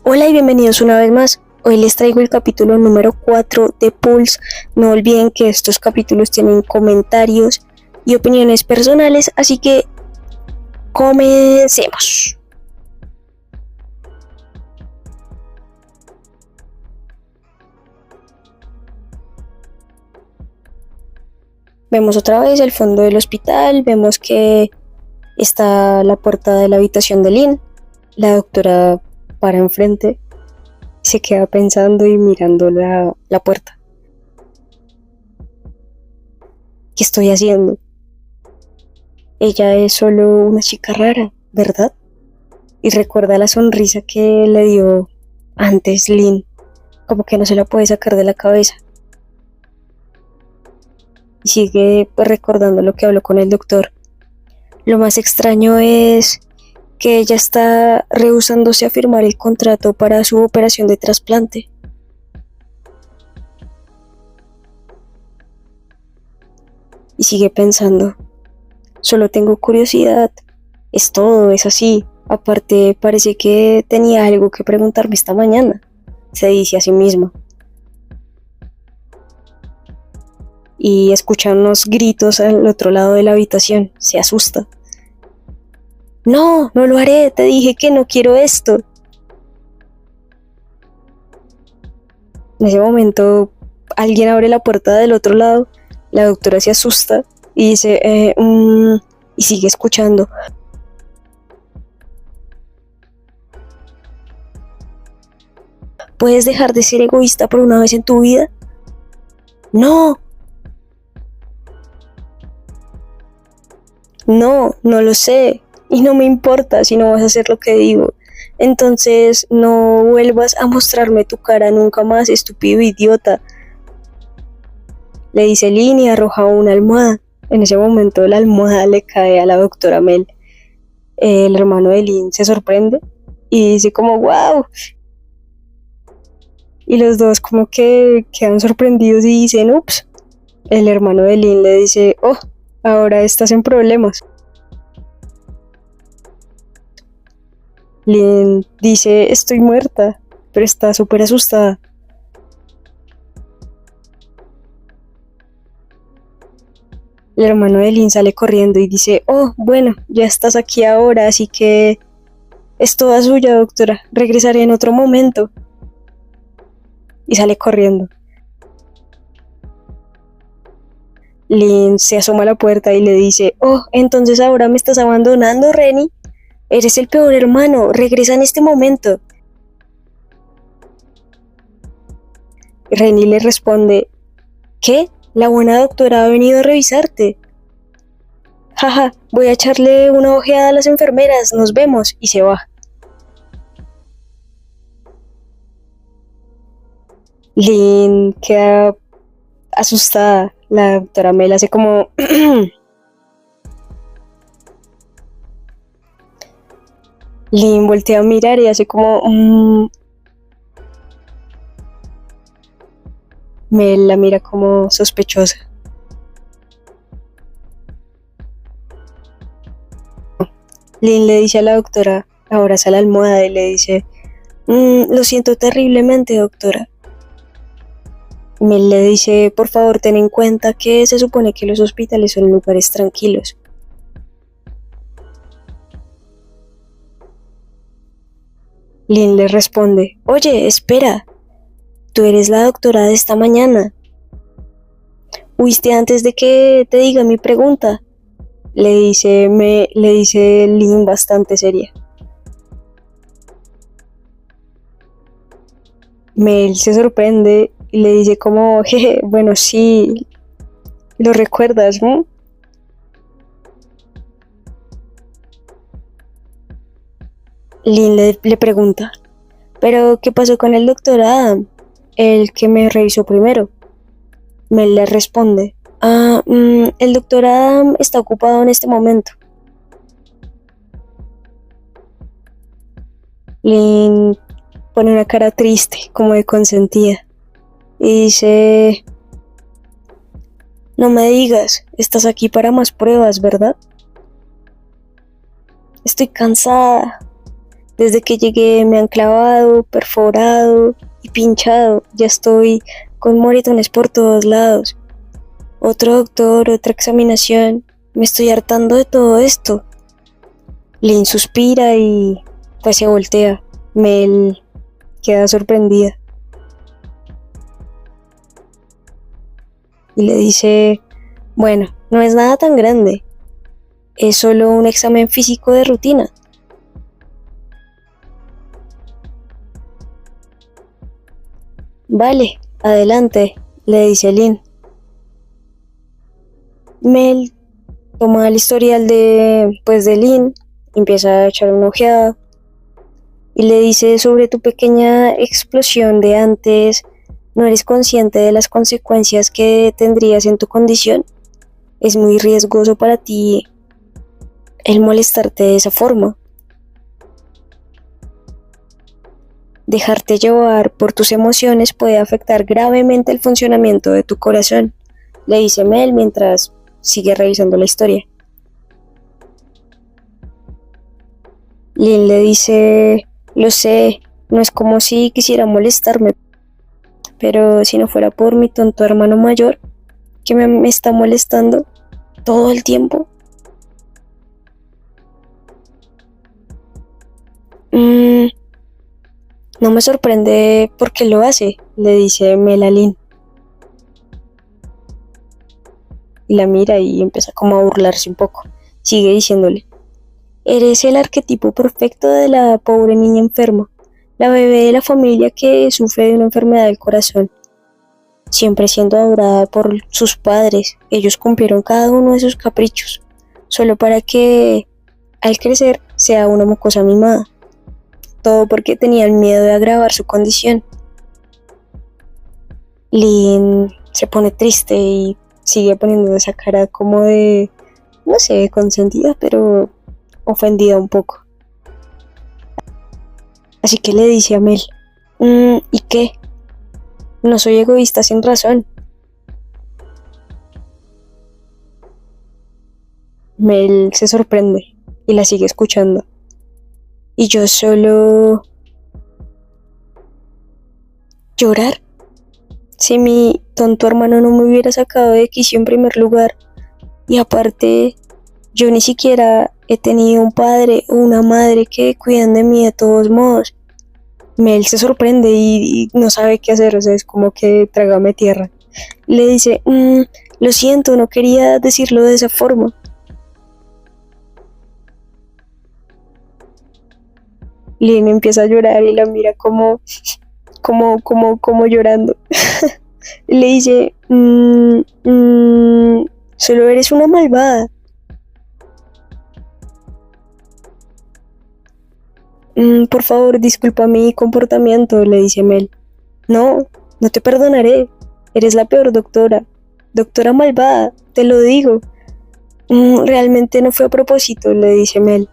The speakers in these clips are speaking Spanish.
Hola y bienvenidos una vez más. Hoy les traigo el capítulo número 4 de Pulse. No olviden que estos capítulos tienen comentarios y opiniones personales, así que comencemos. Vemos otra vez el fondo del hospital, vemos que está la puerta de la habitación de Lynn. La doctora para enfrente, se queda pensando y mirando la puerta. ¿Qué estoy haciendo? Ella es solo una chica rara, ¿verdad? Y recuerda la sonrisa que le dio antes Lynn, como que no se la puede sacar de la cabeza. Y sigue recordando lo que habló con el doctor. Lo más extraño es que ella está rehusándose a firmar el contrato para su operación de trasplante. Y sigue pensando, solo tengo curiosidad, es todo, es así. Aparte, parece que tenía algo que preguntarme esta mañana, se dice a sí misma. Y escucha unos gritos al otro lado de la habitación, se asusta. No, no lo haré, te dije que no quiero esto. En ese momento, alguien abre la puerta del otro lado, la doctora se asusta y dice, y sigue escuchando. ¿Puedes dejar de ser egoísta por una vez en tu vida? No. No, no lo sé. Y no me importa si no vas a hacer lo que digo. Entonces no vuelvas a mostrarme tu cara nunca más, estúpido idiota. Le dice Lynn y arroja una almohada. En ese momento la almohada le cae a la doctora Mel. El hermano de Lynn se sorprende y dice como wow. Y los dos como que quedan sorprendidos y dicen ups. El hermano de Lynn le dice oh, ahora estás en problemas. Lynn dice estoy muerta, pero está súper asustada. El hermano de Lynn sale corriendo y dice oh, bueno, ya estás aquí ahora, así que es toda suya, doctora, regresaré en otro momento. Y sale corriendo. Lynn se asoma a la puerta y le dice oh, entonces ahora me estás abandonando, Rennie. Eres el peor hermano, regresa en este momento. Y Rennie le responde ¿qué? La buena doctora ha venido a revisarte. Jaja, voy a echarle una ojeada a las enfermeras, nos vemos, y se va. Lynn queda asustada. La doctora Mel hace como Lynn voltea a mirar y hace como Mel la mira como sospechosa. Lynn le dice a la doctora, abraza la almohada y le dice lo siento terriblemente, doctora. Mel le dice por favor ten en cuenta que se supone que los hospitales son lugares tranquilos. Lynn le responde oye, espera, tú eres la doctora de esta mañana. ¿Huiste antes de que te diga mi pregunta? Le dice Lynn bastante seria. Mel se sorprende y le dice como, jeje, bueno sí, lo recuerdas, ¿no? Lynn le pregunta, ¿pero qué pasó con el doctor Adam? El que me revisó primero. Mel le responde, el doctor Adam está ocupado en este momento. Lynn pone una cara triste, como de consentida, y dice, no me digas, estás aquí para más pruebas, ¿verdad? Estoy cansada. Desde que llegué me han clavado, perforado y pinchado. Ya estoy con moretones por todos lados. Otro doctor, otra examinación. Me estoy hartando de todo esto. Lynn suspira y pues se voltea. Mel queda sorprendida. Y le dice, bueno, no es nada tan grande. Es solo un examen físico de rutina. Vale, adelante, le dice Lynn. Mel toma el historial de Lynn, empieza a echar una ojeada y le dice sobre tu pequeña explosión de antes, ¿no eres consciente de las consecuencias que tendrías en tu condición? Es muy riesgoso para ti el molestarte de esa forma. Dejarte llevar por tus emociones puede afectar gravemente el funcionamiento de tu corazón, le dice Mel mientras sigue revisando la historia. Lynn le dice, lo sé, no es como si quisiera molestarme, pero si no fuera por mi tonto hermano mayor, que me está molestando todo el tiempo. No me sorprende porque lo hace, le dice Mel a Lynn. Y la mira y empieza como a burlarse un poco. Sigue diciéndole, eres el arquetipo perfecto de la pobre niña enferma, la bebé de la familia que sufre de una enfermedad del corazón. Siempre siendo adorada por sus padres, ellos cumplieron cada uno de sus caprichos, solo para que al crecer sea una mocosa mimada. Todo porque tenían miedo de agravar su condición. Lynn se pone triste y sigue poniendo esa cara como de, no sé, consentida, pero ofendida un poco. Así que le dice a Mel, ¿y qué? No soy egoísta sin razón. Mel se sorprende y la sigue escuchando. Y yo solo... ¿Llorar? Si mi tonto hermano no me hubiera sacado de quicio en primer lugar. Y aparte, yo ni siquiera he tenido un padre o una madre que cuiden de mí de todos modos. Mel se sorprende y no sabe qué hacer, o sea, es como que trágame tierra. Le dice, lo siento, no quería decirlo de esa forma. Lynn empieza a llorar y la mira como llorando. Le dice, solo eres una malvada. Por favor, disculpa mi comportamiento, le dice Mel. No, no te perdonaré. Eres la peor doctora. Doctora malvada, te lo digo. Realmente no fue a propósito, le dice Mel.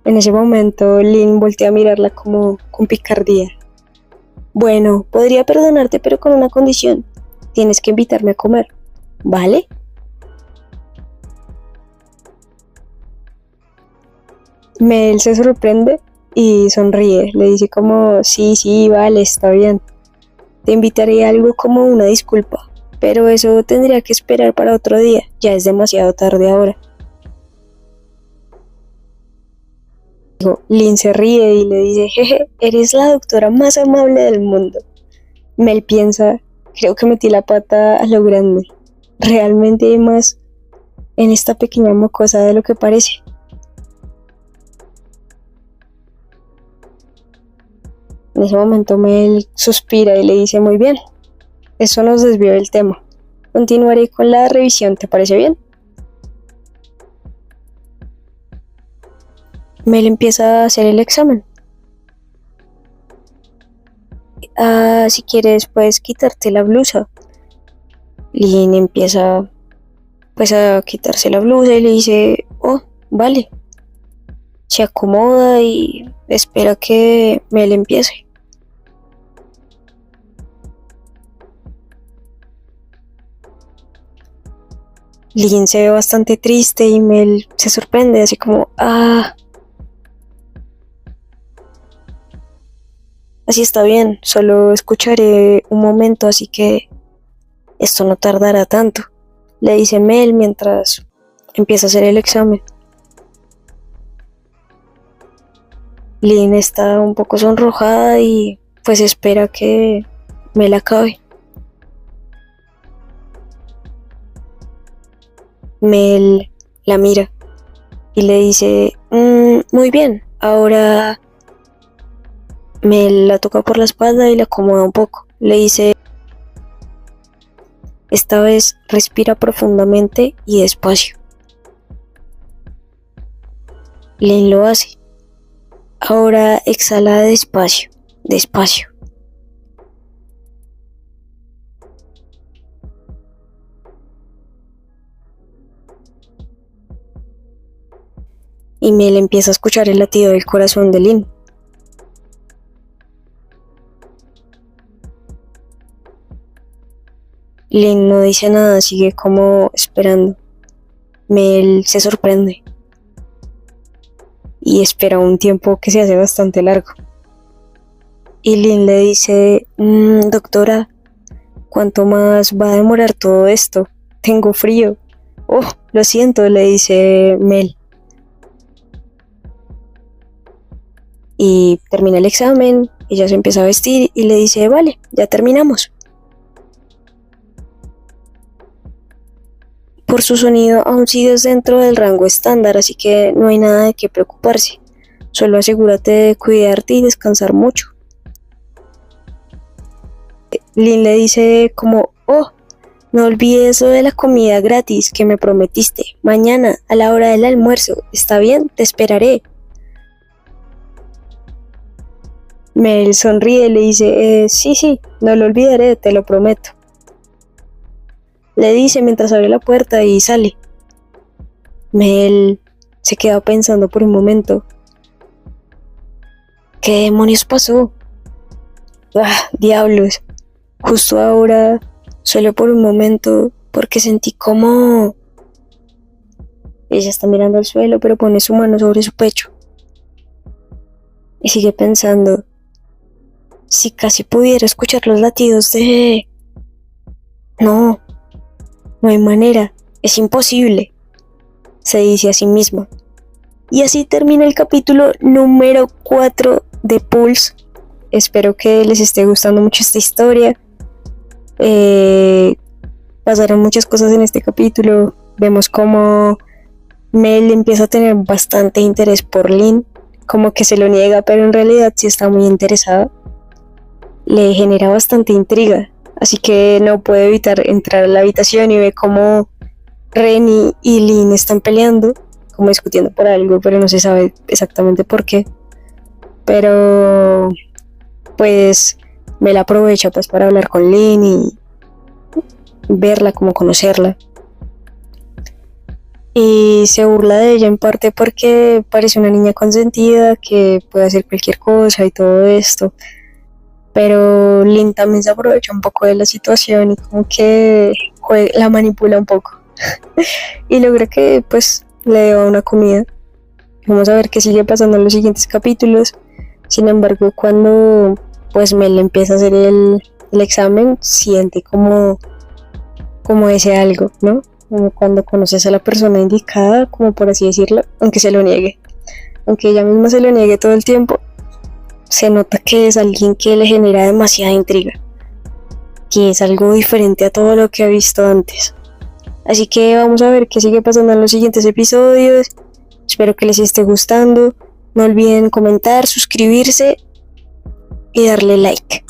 En ese momento, Lynn voltea a mirarla como con picardía. Bueno, podría perdonarte, pero con una condición. Tienes que invitarme a comer, ¿vale? Mel se sorprende y sonríe. Le dice como, sí, vale, está bien. Te invitaré a algo como una disculpa, pero eso tendría que esperar para otro día. Ya es demasiado tarde ahora. Lynn se ríe y le dice, jeje, eres la doctora más amable del mundo. Mel piensa, creo que metí la pata a lo grande. Realmente hay más en esta pequeña mocosa de lo que parece. En ese momento Mel suspira y le dice, muy bien, eso nos desvió del tema. Continuaré con la revisión, ¿te parece bien? Mel empieza a hacer el examen. Si quieres puedes quitarte la blusa. Lynn empieza pues a quitarse la blusa y le dice, oh, vale. Se acomoda y espera que Mel empiece. Lynn se ve bastante triste y Mel se sorprende, así como, así está bien, solo escucharé un momento, así que esto no tardará tanto, le dice Mel mientras empieza a hacer el examen. Lynn está un poco sonrojada y pues espera que Mel acabe. Mel la mira y le dice, muy bien, ahora Mel la toca por la espalda y la acomoda un poco. Le dice, esta vez respira profundamente y despacio. Lynn lo hace. Ahora exhala despacio, despacio. Y Mel empieza a escuchar el latido del corazón de Lynn. Lynn no dice nada, sigue como esperando. Mel se sorprende y espera un tiempo que se hace bastante largo. Y Lynn le dice, doctora, ¿cuánto más va a demorar todo esto? Tengo frío. Oh, lo siento, le dice Mel. Y termina el examen, ella se empieza a vestir y le dice, vale, ya terminamos. Por su sonido aún sigues dentro del rango estándar, así que no hay nada de qué preocuparse. Solo asegúrate de cuidarte y descansar mucho. Lynn le dice como, oh, no olvides lo de la comida gratis que me prometiste. Mañana, a la hora del almuerzo, ¿está bien? Te esperaré. Mel sonríe y le dice, sí, no lo olvidaré, te lo prometo. Le dice mientras abre la puerta y sale. Mel se queda pensando por un momento. ¿Qué demonios pasó? Diablos. Justo ahora, solo por un momento, porque sentí como... Ella está mirando al suelo, pero pone su mano sobre su pecho. Y sigue pensando, si casi pudiera escuchar los latidos de... No hay manera, es imposible, se dice a sí misma. Y así termina el capítulo número 4 de Pulse. Espero que les esté gustando mucho esta historia. Pasaron muchas cosas en este capítulo. Vemos cómo Mel empieza a tener bastante interés por Lynn, como que se lo niega, pero en realidad sí está muy interesada. Le genera bastante intriga, así que no puede evitar entrar a la habitación y ve cómo Renny y Lynn están peleando, como discutiendo por algo, pero no se sabe exactamente por qué. Pero pues Mel aprovecha pues para hablar con Lynn y verla, como conocerla. Y se burla de ella en parte porque parece una niña consentida que puede hacer cualquier cosa y todo esto. Pero Lynn también se aprovecha un poco de la situación y como que la manipula un poco. Y logra que pues le deba una comida. Vamos a ver qué sigue pasando en los siguientes capítulos. Sin embargo, cuando pues Mel empieza a hacer el examen, siente como ese algo, ¿no? Como cuando conoces a la persona indicada, como por así decirlo, aunque se lo niegue. Aunque ella misma se lo niegue todo el tiempo, se nota que es alguien que le genera demasiada intriga, que es algo diferente a todo lo que ha visto antes. Así que vamos a ver qué sigue pasando en los siguientes episodios. Espero que les esté gustando. No olviden comentar, suscribirse y darle like.